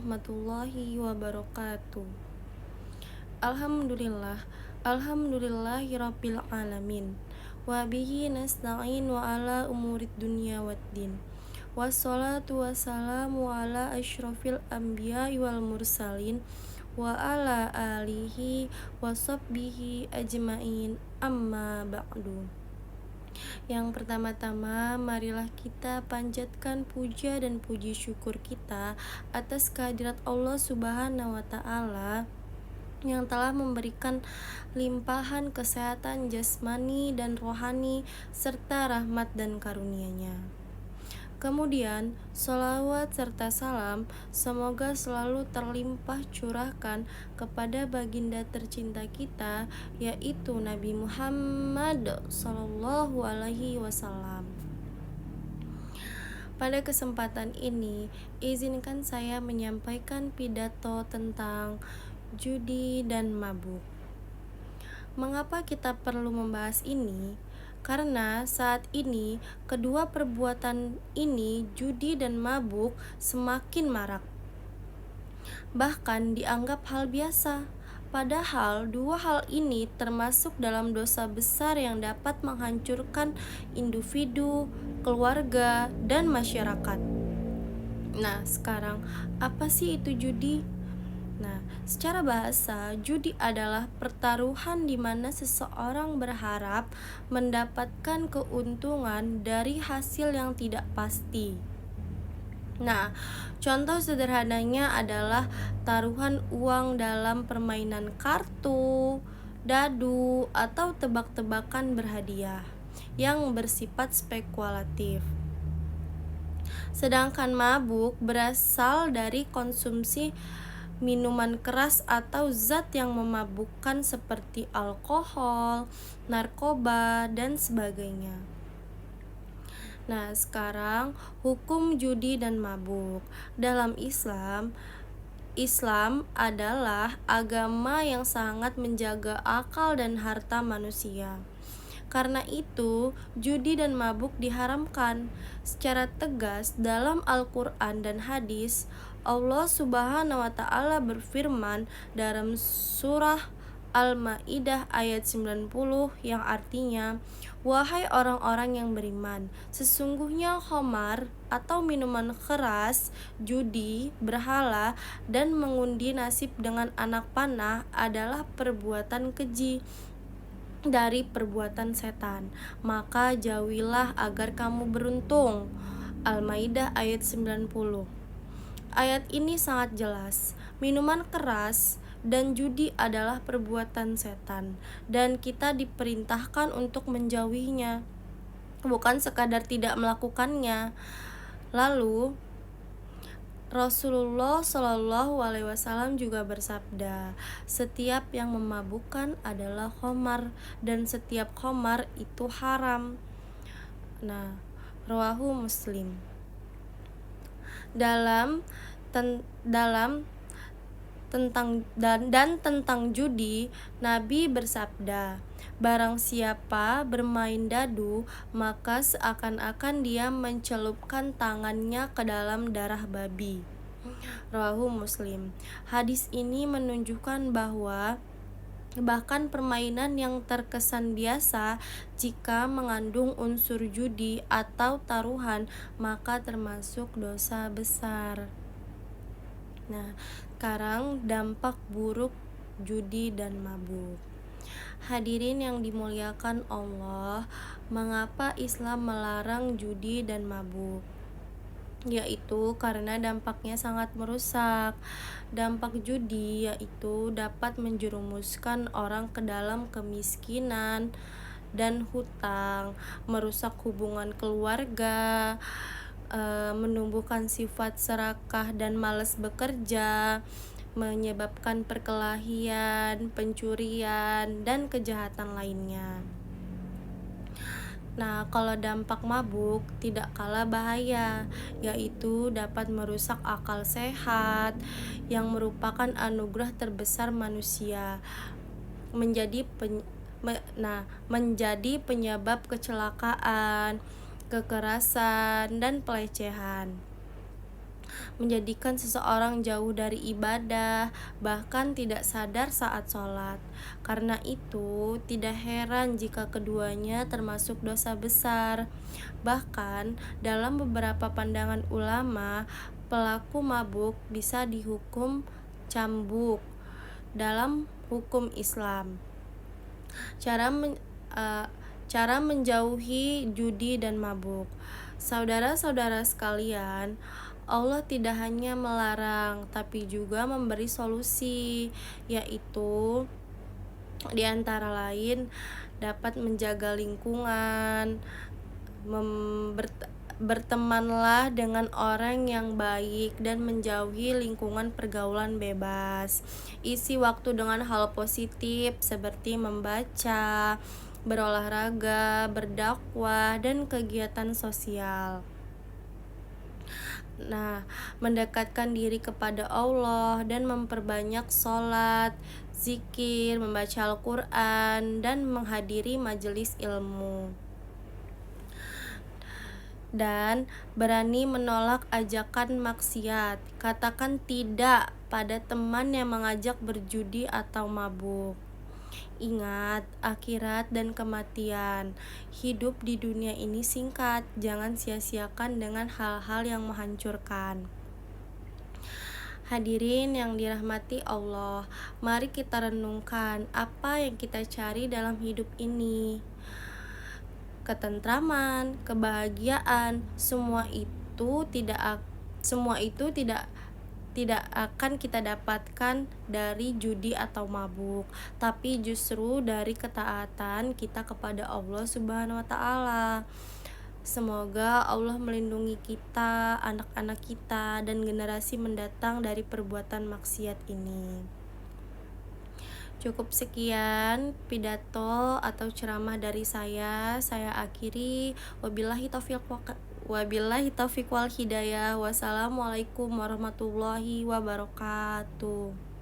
warahmatullahi wabarakatuh. Alhamdulillahirabbil alamin. Wa bihi nasta'in wa ala umurid dunya waddin. Wassalatu wassalamu ala asyrafil anbiya'i wal mursalin wa ala alihi wa sahbihi ajmain, amma ba'du. Yang pertama-tama, marilah kita panjatkan puja dan puji syukur kita atas kehadirat Allah Subhanahu wa Ta'ala yang telah memberikan limpahan kesehatan jasmani dan rohani serta rahmat dan karunia-Nya. Kemudian, sholawat serta salam semoga selalu terlimpah curahkan kepada baginda tercinta kita, yaitu Nabi Muhammad SAW. Pada kesempatan ini, izinkan saya menyampaikan pidato tentang judi dan mabuk. Mengapa kita perlu membahas ini? Karena saat ini kedua perbuatan ini, judi dan mabuk, semakin marak. Bahkan dianggap hal biasa. Padahal dua hal ini termasuk dalam dosa besar yang dapat menghancurkan individu, keluarga, dan masyarakat. Nah, sekarang apa sih itu judi? Nah, secara bahasa, judi adalah pertaruhan di mana seseorang berharap mendapatkan keuntungan dari hasil yang tidak pasti. Nah, contoh sederhananya adalah taruhan uang dalam permainan kartu, dadu, atau tebak-tebakan berhadiah yang bersifat spekulatif. Sedangkan mabuk berasal dari konsumsi minuman keras atau zat yang memabukkan seperti alkohol, narkoba, dan sebagainya. Nah, sekarang hukum judi dan mabuk. Dalam Islam adalah agama yang sangat menjaga akal dan harta manusia. Karena itu, judi dan mabuk diharamkan secara tegas dalam Al-Quran dan hadis. Allah Subhanahu wa Ta'ala berfirman dalam surah Al-Maidah ayat 90 yang artinya, "Wahai orang-orang yang beriman, sesungguhnya khamar atau minuman keras, judi, berhala, dan mengundi nasib dengan anak panah adalah perbuatan keji dari perbuatan setan. Maka jauhilah agar kamu beruntung." Al-Maidah ayat 90. Ayat ini sangat jelas. Minuman keras dan judi adalah perbuatan setan, dan kita diperintahkan untuk menjauhinya, bukan sekadar tidak melakukannya. Lalu Rasulullah SAW juga bersabda, setiap yang memabukkan adalah khamar, dan setiap khamar itu haram. Nah, rawahu Muslim. Tentang judi, Nabi bersabda, barang siapa bermain dadu, maka seakan-akan dia mencelupkan tangannya ke dalam darah babi. Rawahu Muslim. Hadis ini menunjukkan bahwa bahkan permainan yang terkesan biasa, jika mengandung unsur judi atau taruhan, maka termasuk dosa besar. Nah, sekarang dampak buruk judi dan mabuk. Hadirin yang dimuliakan Allah, mengapa Islam melarang judi dan mabuk? Yaitu karena dampaknya sangat merusak. Dampak judi yaitu dapat menjerumuskan orang ke dalam kemiskinan dan hutang, merusak hubungan keluarga, menumbuhkan sifat serakah dan malas bekerja, menyebabkan perkelahian, pencurian, dan kejahatan lainnya. Nah, kalau dampak mabuk tidak kalah bahaya, yaitu dapat merusak akal sehat yang merupakan anugerah terbesar manusia, menjadi penyebab kecelakaan, kekerasan, dan pelecehan. menjadikan seseorang jauh dari ibadah, bahkan tidak sadar saat sholat. Karena itu, tidak heran jika keduanya termasuk dosa besar. Bahkan, dalam beberapa pandangan ulama, pelaku mabuk bisa dihukum cambuk dalam hukum Islam. Cara men- eh, Cara menjauhi judi dan mabuk. Saudara-saudara sekalian, Allah tidak hanya melarang tapi juga memberi solusi, yaitu di antara lain dapat menjaga lingkungan, bertemanlah dengan orang yang baik dan menjauhi lingkungan pergaulan bebas. Isi waktu dengan hal positif seperti membaca, berolahraga, berdakwah, dan kegiatan sosial. Nah, mendekatkan diri kepada Allah dan memperbanyak sholat, zikir, membaca Al-Quran, dan menghadiri majelis ilmu. Dan berani menolak ajakan maksiat. Katakan tidak pada teman yang mengajak berjudi atau mabuk. Ingat akhirat dan kematian. Hidup di dunia ini singkat, jangan sia-siakan dengan hal-hal yang menghancurkan. Hadirin yang dirahmati Allah, mari kita renungkan apa yang kita cari dalam hidup ini. Ketentraman, kebahagiaan, semua itu tidak akan kita dapatkan dari judi atau mabuk, tapi justru dari ketaatan kita kepada Allah Subhanahu wa taala. Semoga Allah melindungi kita, anak-anak kita, dan generasi mendatang dari perbuatan maksiat ini. Cukup sekian pidato atau ceramah dari saya akhiri. Wabillahi taufiq wal hidayah. Wassalamualaikum warahmatullahi wabarakatuh.